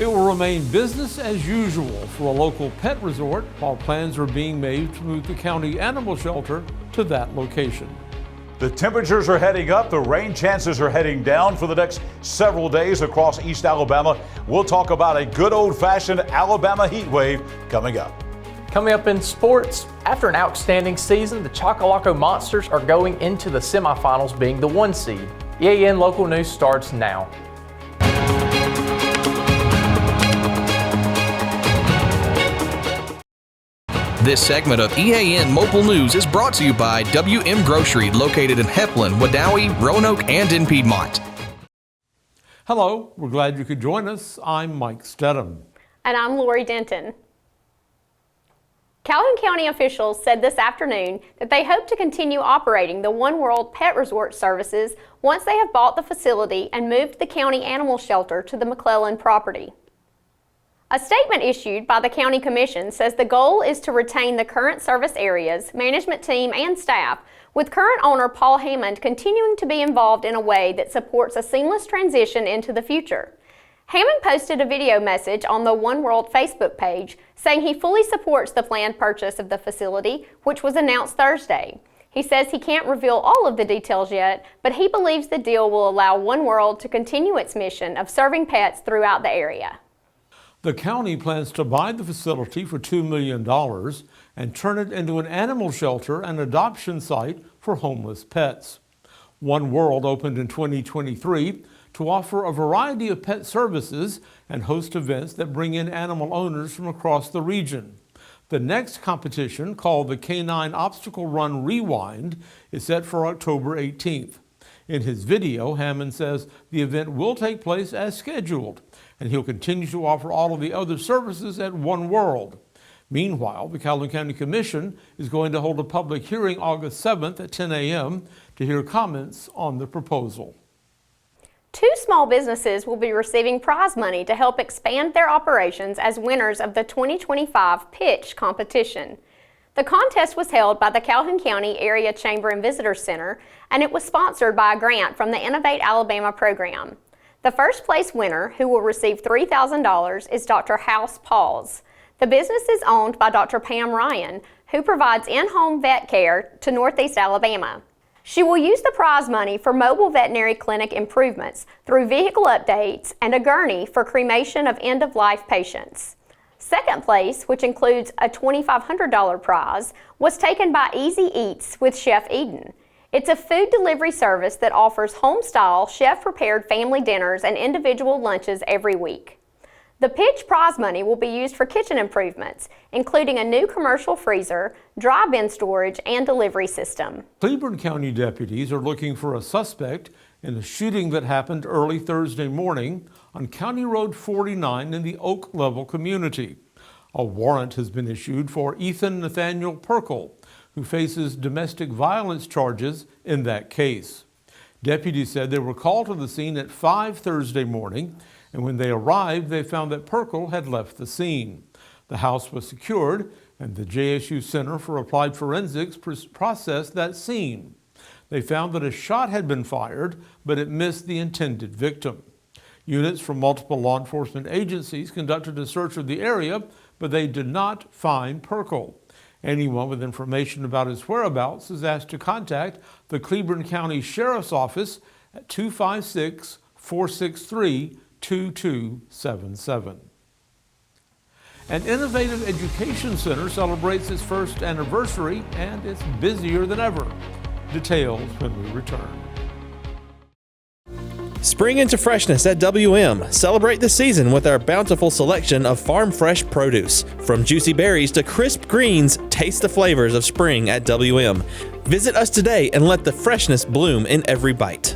It will remain business as usual for a local pet resort while plans are being made to move the county animal shelter to that location. The temperatures are heading up. The rain chances are heading down for the next several days across East Alabama. We'll talk about a good old-fashioned Alabama heat wave coming up. Coming up in sports, after an outstanding season, the Chocolaco Monsters are going into the semifinals being the 1 seed. EAN Local News starts now. This segment of EAN Mobile News is brought to you by WM Grocery, located in Heflin, Wadowee, Roanoke, and in Piedmont. Hello, we're glad you could join us. I'm Mike Stedham. And I'm Lori Denton. Calhoun County officials said this afternoon that they hope to continue operating the One World Pet Resort services once they have bought the facility and moved the county animal shelter to the McClellan property. A statement issued by the County Commission says the goal is to retain the current service areas, management team, and staff, with current owner Paul Hammond continuing to be involved in a way that supports a seamless transition into the future. Hammond posted a video message on the One World Facebook page saying he fully supports the planned purchase of the facility, which was announced Thursday. He says he can't reveal all of the details yet, but he believes the deal will allow One World to continue its mission of serving pets throughout the area. The county plans to buy the facility for $2 million and turn it into an animal shelter and adoption site for homeless pets. One World opened in 2023 to offer a variety of pet services and host events that bring in animal owners from across the region. The next competition, called the Canine Obstacle Run Rewind, is set for October 18th. In his video, Hammond says the event will take place as scheduled, and he'll continue to offer all of the other services at One World. Meanwhile, the Calhoun County Commission is going to hold a public hearing August 7th at 10 a.m. to hear comments on the proposal. 2 small businesses will be receiving prize money to help expand their operations as winners of the 2025 Pitch competition. The contest was held by the Calhoun County Area Chamber and Visitor Center, and it was sponsored by a grant from the Innovate Alabama program. The first place winner, who will receive $3,000, is Dr. House Paws. The business is owned by Dr. Pam Ryan, who provides in-home vet care to Northeast Alabama. She will use the prize money for mobile veterinary clinic improvements through vehicle updates and a gurney for cremation of end-of-life patients. Second place, which includes a $2,500 prize, was taken by Easy Eats with Chef Eden. It's a food delivery service that offers home-style, chef-prepared family dinners and individual lunches every week. The Pitch prize money will be used for kitchen improvements, including a new commercial freezer, dry bin storage, and delivery system. Cleburne County deputies are looking for a suspect in a shooting that happened early Thursday morning on County Road 49 in the Oak Level community. A warrant has been issued for Ethan Nathaniel Perkle, who faces domestic violence charges in that case. Deputies said they were called to the scene at 5 Thursday morning, and when they arrived, they found that Perkle had left the scene. The house was secured, and the JSU Center for Applied Forensics processed that scene. They found that a shot had been fired, but it missed the intended victim. Units from multiple law enforcement agencies conducted a search of the area, but they did not find Perkle. Anyone with information about his whereabouts is asked to contact the Cleburne County Sheriff's Office at 256-463-2277. An innovative education center celebrates its first anniversary, and it's busier than ever. Details when we return. Spring into freshness at WM. Celebrate the season with our bountiful selection of farm fresh produce. From juicy berries to crisp greens, taste the flavors of spring at WM. Visit us today and let the freshness bloom in every bite.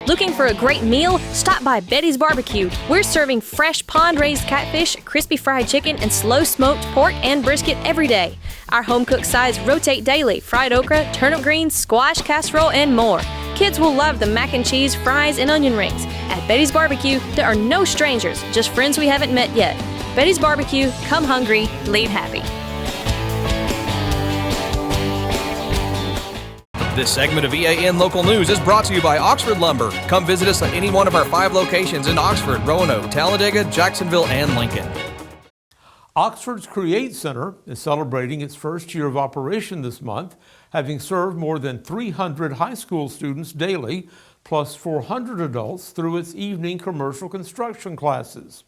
Looking for a great meal? Stop by Betty's Barbecue. We're serving fresh pond-raised catfish, crispy fried chicken, and slow-smoked pork and brisket every day. Our home-cooked sides rotate daily: fried okra, turnip greens, squash casserole, and more. Kids will love the mac and cheese, fries, and onion rings. At Betty's Barbecue, there are no strangers, just friends we haven't met yet. Betty's Barbecue, come hungry, leave happy. This segment of EAN Local News is brought to you by Oxford Lumber. Come visit us at any one of our 5 locations in Oxford, Roanoke, Talladega, Jacksonville, and Lincoln. Oxford's Create Center is celebrating its first year of operation this month, having served more than 300 high school students daily, plus 400 adults through its evening commercial construction classes.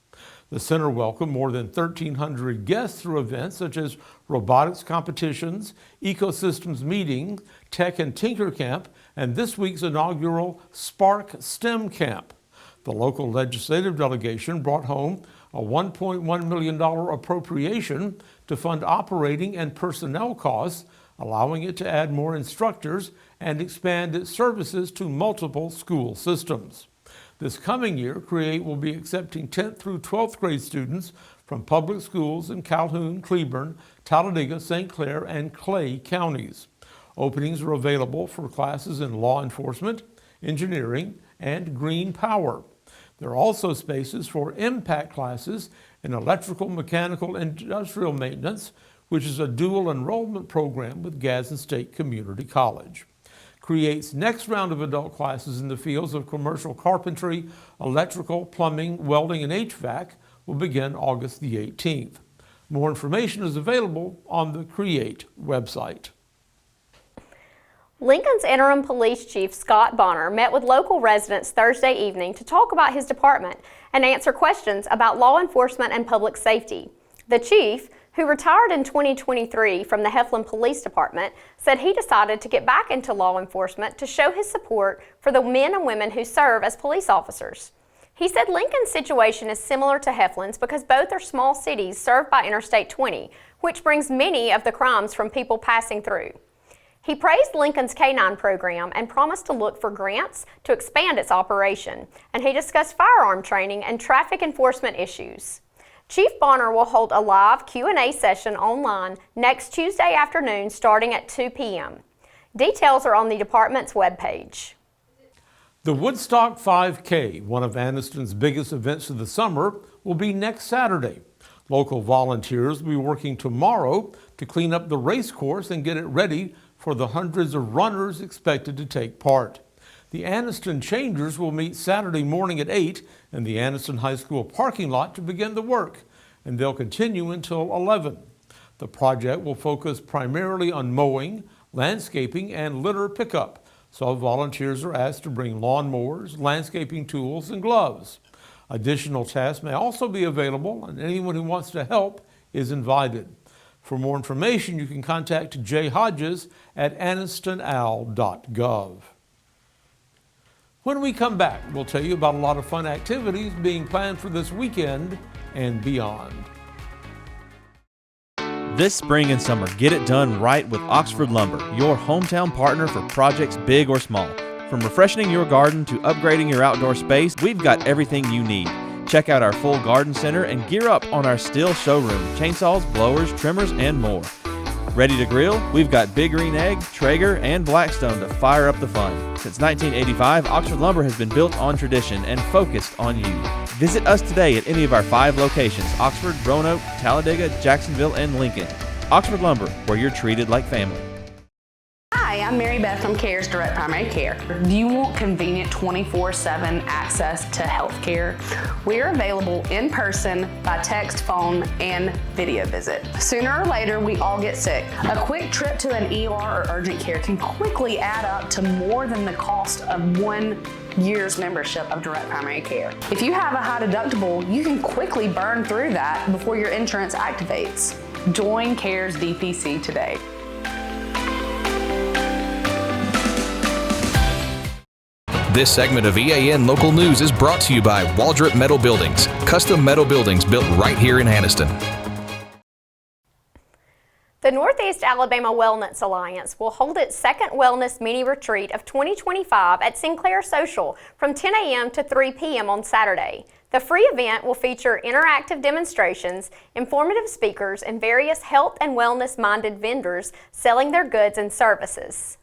The center welcomed more than 1,300 guests through events such as robotics competitions, ecosystems meetings, tech and tinker camp, and this week's inaugural Spark STEM camp. The local legislative delegation brought home a $1.1 million appropriation to fund operating and personnel costs, allowing it to add more instructors and expand its services to multiple school systems. This coming year, Create will be accepting 10th through 12th grade students from public schools in Calhoun, Cleburne, Talladega, St. Clair, and Clay counties. Openings are available for classes in law enforcement, engineering, and green power. There are also spaces for impact classes in electrical, mechanical, and industrial maintenance, which is a dual enrollment program with Gadsden State Community College. Create's next round of adult classes in the fields of commercial carpentry, electrical, plumbing, welding, and HVAC will begin August the 18th. More information is available on the Create website. Lincoln's interim police chief, Scott Bonner, met with local residents Thursday evening to talk about his department and answer questions about law enforcement and public safety. The chief, who retired in 2023 from the Heflin Police Department, said he decided to get back into law enforcement to show his support for the men and women who serve as police officers. He said Lincoln's situation is similar to Heflin's because both are small cities served by Interstate 20, which brings many of the crimes from people passing through. He praised Lincoln's K-9 program and promised to look for grants to expand its operation, and he discussed firearm training and traffic enforcement issues. Chief Bonner will hold a live Q&A session online next Tuesday afternoon starting at 2 p.m. Details are on the department's webpage. The Woodstock 5K, one of Anniston's biggest events of the summer, will be next Saturday. Local volunteers will be working tomorrow to clean up the race course and get it ready for the hundreds of runners expected to take part. The Anniston Changers will meet Saturday morning at 8 in the Anniston High School parking lot to begin the work, and they'll continue until 11. The project will focus primarily on mowing, landscaping, and litter pickup, so volunteers are asked to bring lawnmowers, landscaping tools, and gloves. Additional tasks may also be available, and anyone who wants to help is invited. For more information, you can contact Jay Hodges at annistonal.gov. When we come back, we'll tell you about a lot of fun activities being planned for this weekend and beyond. This spring and summer, get it done right with Oxford Lumber, your hometown partner for projects big or small. From refreshing your garden to upgrading your outdoor space, we've got everything you need. Check out our full garden center and gear up on our Stihl showroom, chainsaws, blowers, trimmers, and more. Ready to grill? We've got Big Green Egg, Traeger, and Blackstone to fire up the fun. Since 1985, Oxford Lumber has been built on tradition and focused on you. Visit us today at any of our 5 locations: Oxford, Roanoke, Talladega, Jacksonville, and Lincoln. Oxford Lumber, where you're treated like family. Hi, I'm Mary Beth from CARES Direct Primary Care. Do you want convenient 24/7 access to health care? We're available in person, by text, phone, and video visit. Sooner or later, we all get sick. A quick trip to an ER or urgent care can quickly add up to more than the cost of 1 year's membership of Direct Primary Care. If you have a high deductible, you can quickly burn through that before your insurance activates. Join CARES DPC today. This segment of EAN Local News is brought to you by Waldrop Metal Buildings, custom metal buildings built right here in Anniston. The Northeast Alabama Wellness Alliance will hold its second wellness mini retreat of 2025 at Sinclair Social from 10 a.m. to 3 p.m. on Saturday. The free event will feature interactive demonstrations, informative speakers, and various health and wellness-minded vendors selling their goods and services.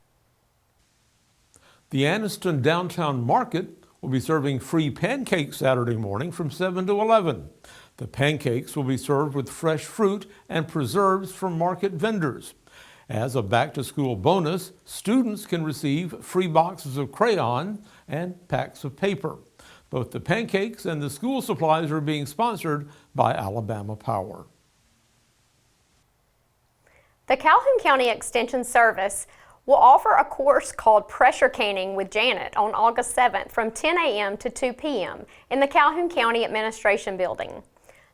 The Anniston Downtown Market will be serving free pancakes Saturday morning from 7 to 11. The pancakes will be served with fresh fruit and preserves from market vendors. As a back-to-school bonus, students can receive free boxes of crayon and packs of paper. Both the pancakes and the school supplies are being sponsored by Alabama Power. The Calhoun County Extension Service will offer a course called Pressure Canning with Janet on August 7th from 10 a.m. to 2 p.m. in the Calhoun County Administration Building.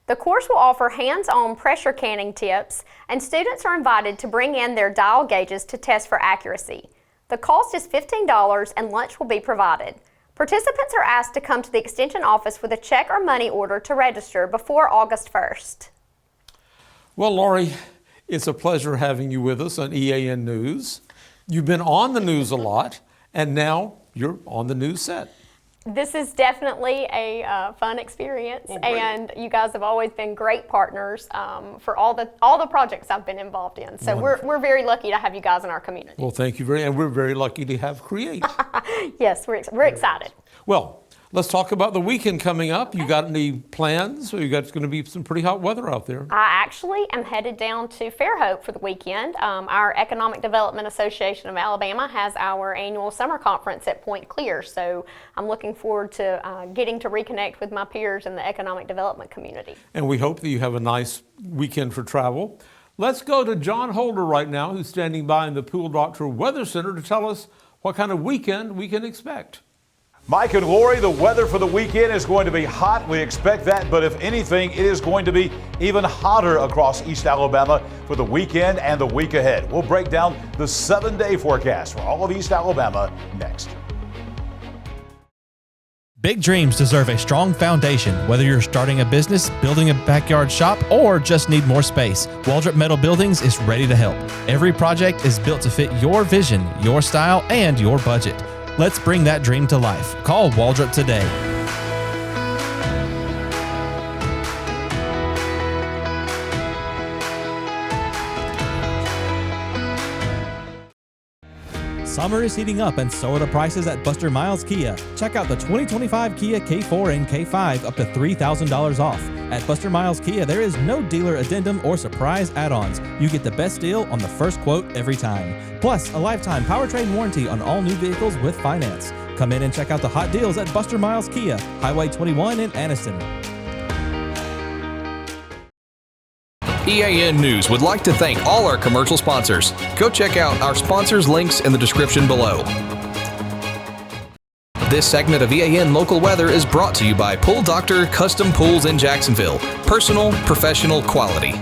The course will offer hands-on pressure canning tips, and students are invited to bring in their dial gauges to test for accuracy. The cost is $15 and lunch will be provided. Participants are asked to come to the Extension office with a check or money order to register before August 1st. Well, Lori, it's a pleasure having you with us on EAN News. You've been on the news a lot, and now you're on the news set. This is definitely a fun experience, and you guys have always been great partners for all the projects I've been involved in. So we're very lucky to have you guys in our community. Well, thank you and we're very lucky to have Create. Yes, we're excited. Well, let's talk about the weekend coming up. You got any plans? It's going to be some pretty hot weather out there. I actually am headed down to Fairhope for the weekend. Our Economic Development Association of Alabama has our annual summer conference at Point Clear, so I'm looking forward to getting to reconnect with my peers in the economic development community. And we hope that you have a nice weekend for travel. Let's go to John Holder right now, who's standing by in the Pool Doctor Weather Center to tell us what kind of weekend we can expect. Mike and Lori, the weather for the weekend is going to be hot. We expect that, but if anything, it is going to be even hotter across East Alabama for the weekend and the week ahead. We'll break down the 7-day forecast for all of East Alabama next. Big dreams deserve a strong foundation. Whether you're starting a business, building a backyard shop, or just need more space, Waldrop Metal Buildings is ready to help. Every project is built to fit your vision, your style, and your budget. Let's bring that dream to life. Call Waldrop today. Summer is heating up and so are the prices at Buster Miles Kia. Check out the 2025 Kia K4 and K5 up to $3,000 off. At Buster Miles Kia, there is no dealer addendum or surprise add-ons. You get the best deal on the first quote every time. Plus, a lifetime powertrain warranty on all new vehicles with finance. Come in and check out the hot deals at Buster Miles Kia, Highway 21 in Anniston. EAN News would like to thank all our commercial sponsors. Go check out our sponsors' links in the description below. This segment of EAN Local Weather is brought to you by Pool Doctor Custom Pools in Jacksonville. Personal, professional, quality.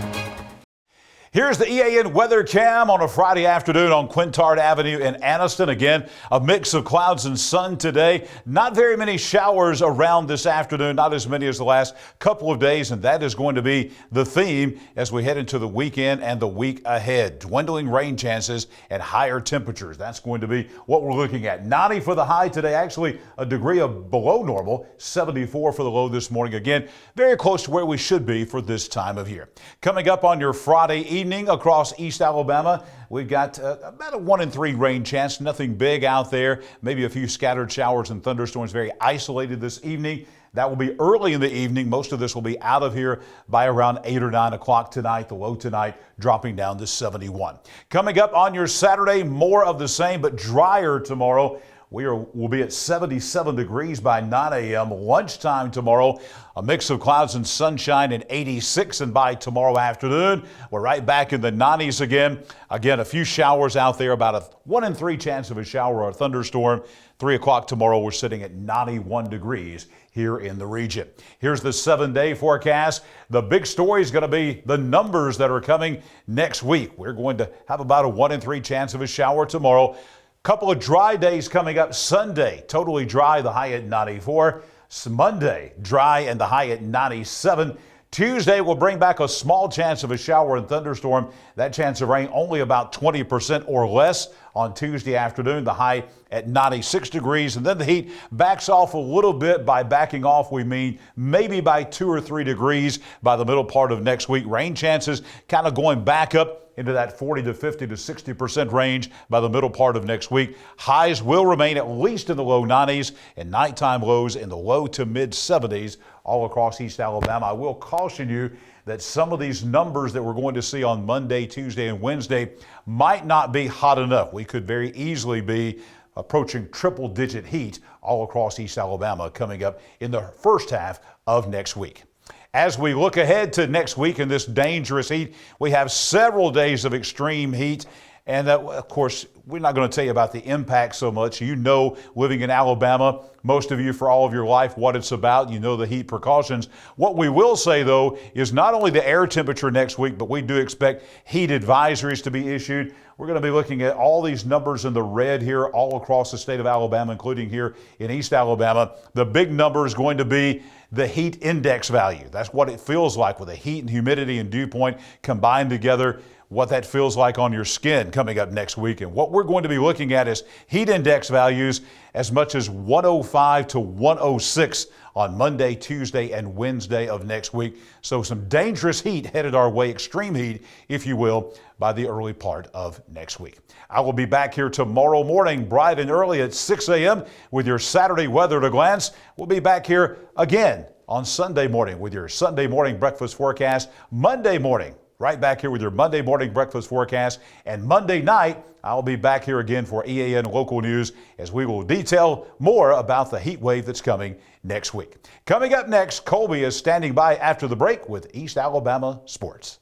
Here's the EAN weather cam on a Friday afternoon on Quintard Avenue in Anniston. Again, a mix of clouds and sun today. Not very many showers around this afternoon, not as many as the last couple of days, and that is going to be the theme as we head into the weekend and the week ahead. Dwindling rain chances and higher temperatures. That's going to be what we're looking at. 90 for the high today, actually a degree of below normal. 74 for the low this morning. Again, very close to where we should be for this time of year. Coming up on your Friday evening across East Alabama, we've got about a 1 in 3 rain chance. Nothing big out there. Maybe a few scattered showers and thunderstorms, very isolated this evening. That will be early in the evening. Most of this will be out of here by around 8 or 9 o'clock tonight. The low tonight dropping down to 71. Coming up on your Saturday, more of the same, but drier tomorrow. We'll be at 77 degrees by 9 a.m. Lunchtime tomorrow, a mix of clouds and sunshine and 86. And by tomorrow afternoon, we're right back in the 90s again. Again, a few showers out there, about a 1 in 3 chance of a shower or a thunderstorm. 3 o'clock tomorrow, we're sitting at 91 degrees here in the region. Here's the 7-day forecast. The big story is going to be the numbers that are coming next week. We're going to have about a 1 in 3 chance of a shower tomorrow. Couple of dry days coming up. Sunday, totally dry, the high at 94. Monday, dry and the high at 97. Tuesday will bring back a small chance of a shower and thunderstorm. That chance of rain only about 20% or less on Tuesday afternoon, the high at 96 degrees. And then the heat backs off a little bit. By backing off, we mean maybe by 2 or 3 degrees by the middle part of next week. Rain chances kind of going back up into that 40 to 50 to 60% range by the middle part of next week. Highs will remain at least in the low 90s and nighttime lows in the low to mid 70s all across East Alabama. I will caution you that some of these numbers that we're going to see on Monday, Tuesday, and Wednesday might not be hot enough. We could very easily be approaching triple-digit heat all across East Alabama coming up in the first half of next week. As we look ahead to next week in this dangerous heat, we have several days of extreme heat. And of course, we're not going to tell you about the impact so much. You know, living in Alabama, most of you for all of your life, what it's about. You know the heat precautions. What we will say, though, is not only the air temperature next week, but we do expect heat advisories to be issued. We're going to be looking at all these numbers in the red here all across the state of Alabama, including here in East Alabama. The big number is going to be the heat index value. That's what it feels like with the heat and humidity and dew point combined together, what that feels like on your skin coming up next week. And what we're going to be looking at is heat index values as much as 105 to 106 on Monday, Tuesday, and Wednesday of next week. So some dangerous heat headed our way, extreme heat, if you will, by the early part of next week. I will be back here tomorrow morning, bright and early at 6 a.m. with your Saturday weather at a glance. We'll be back here again on Sunday morning with your Sunday morning breakfast forecast. Monday morning, right back here with your Monday morning breakfast forecast. And Monday night, I'll be back here again for EAN Local News as we will detail more about the heat wave that's coming next week. Coming up next, Colby is standing by after the break with East Alabama Sports.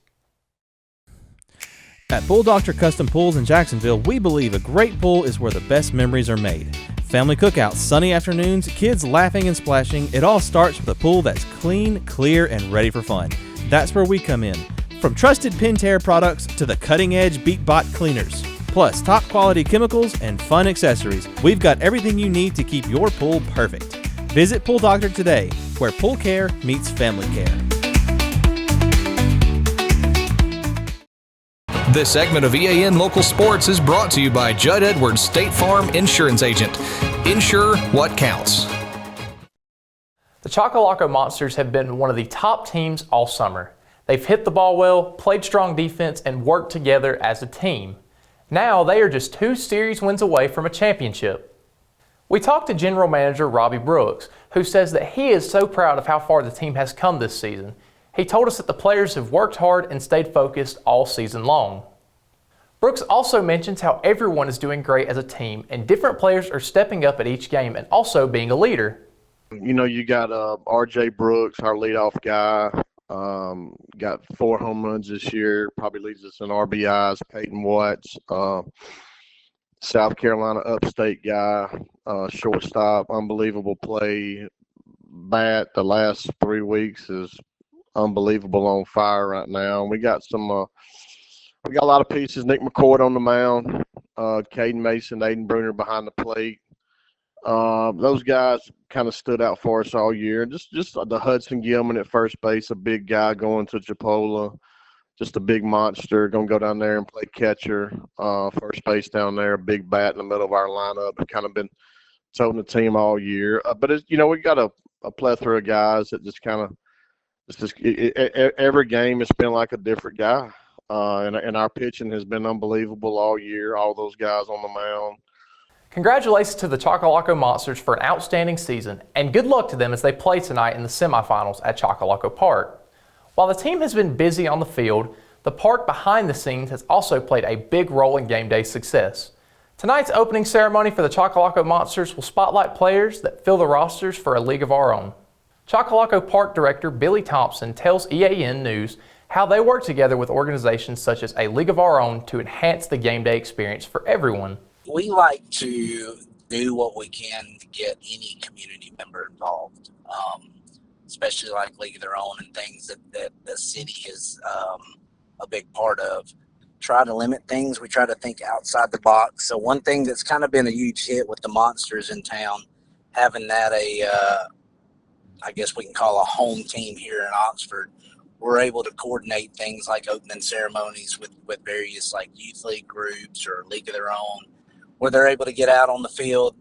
At Pool Doctor Custom Pools in Jacksonville, we believe a great pool is where the best memories are made. Family cookouts, sunny afternoons, kids laughing and splashing, it all starts with a pool that's clean, clear, and ready for fun. That's where we come in. From trusted Pentair products to the cutting-edge BeatBot cleaners, plus top quality chemicals and fun accessories, we've got everything you need to keep your pool perfect. Visit Pool Doctor today, where pool care meets family care. This segment of EAN Local Sports is brought to you by Judd Edwards State Farm Insurance Agent. Insure what counts. The Chocolaco Monsters have been one of the top teams all summer. They've hit the ball well, played strong defense, and worked together as a team. Now they are just 2 series wins away from a championship. We talked to General Manager Robbie Brooks, who says that he is so proud of how far the team has come this season. He told us that the players have worked hard and stayed focused all season long. Brooks also mentions how everyone is doing great as a team and different players are stepping up at each game and also being a leader. You know, you got R.J. Brooks, our leadoff guy, got 4 home runs this year, probably leads us in RBIs. Peyton Watts, South Carolina upstate guy, shortstop, unbelievable play. Bat the last 3 weeks is unbelievable, on fire right now. We got we got a lot of pieces. Nick McCord on the mound, Caden Mason, Aiden Bruner behind the plate. Those guys kind of stood out for us all year. Just the Hudson Gilman at first base, a big guy going to Chipola, just a big monster, going to go down there and play catcher. First base down there, a big bat in the middle of our lineup. Kind of been toting the team all year. But it's, we got a plethora of guys that just kind of, every game it's been like a different guy, and our pitching has been unbelievable all year. All those guys on the mound. Congratulations to the Chocolaco Monsters for an outstanding season, and good luck to them as they play tonight in the semifinals at Chocolaco Park. While the team has been busy on the field, the park behind the scenes has also played a big role in game day success. Tonight's opening ceremony for the Chocolaco Monsters will spotlight players that fill the rosters for a league of our own. Chocolaco Park Director Billy Thompson tells EAN News how they work together with organizations such as A League of Our Own to enhance the game day experience for everyone. We like to do what we can to get any community member involved, especially like League of Their Own and things that the city is a big part of. Try to limit things. We try to think outside the box. So one thing that's kind of been a huge hit with the Monsters in town, having that I guess we can call a home team here in Oxford, we're able to coordinate things like opening ceremonies with various like youth league groups or League of Their Own, where they're able to get out on the field,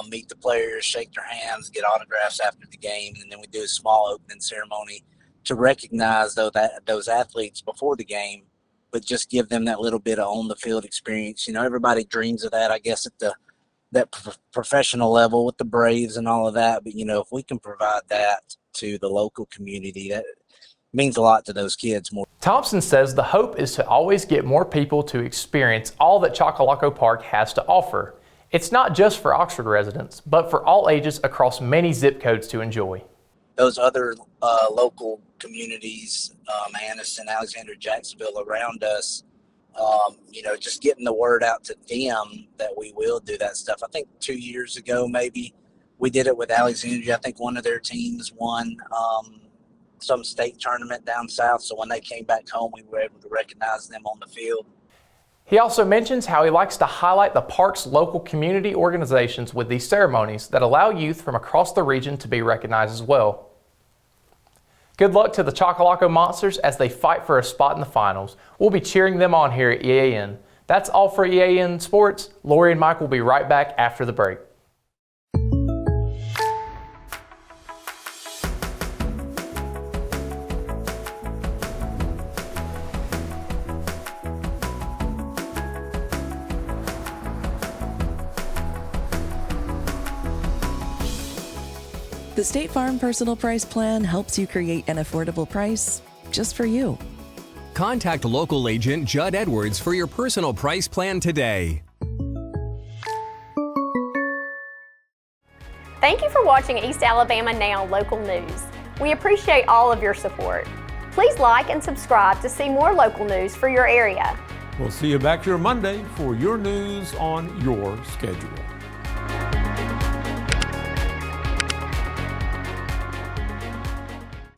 meet the players, shake their hands, get autographs after the game, and then we do a small opening ceremony to recognize those athletes before the game but just give them that little bit of on the field experience. You know, everybody dreams of that, I guess, at that professional level with the Braves and all of that. But, you know, if we can provide that to the local community, that means a lot to those kids more. Thompson says the hope is to always get more people to experience all that Chocolaco Park has to offer. It's not just for Oxford residents, but for all ages across many zip codes to enjoy. Those other local communities, Anniston, Alexandria, Jacksonville around us, you know, just getting the word out to them that we will do that stuff. I think 2 years ago, maybe, we did it with Alexandria. I think one of their teams won some state tournament down south. So when they came back home, we were able to recognize them on the field. He also mentions how he likes to highlight the park's local community organizations with these ceremonies that allow youth from across the region to be recognized as well. Good luck to the Chocolaco Monsters as they fight for a spot in the finals. We'll be cheering them on here at EAN. That's all for EAN Sports. Lori and Mike will be right back after the break. The State Farm Personal Price Plan helps you create an affordable price just for you. Contact local agent Judd Edwards for your personal price plan today. Thank you for watching East Alabama Now Local News. We appreciate all of your support. Please like and subscribe to see more local news for your area. We'll see you back here Monday for your news on your schedule.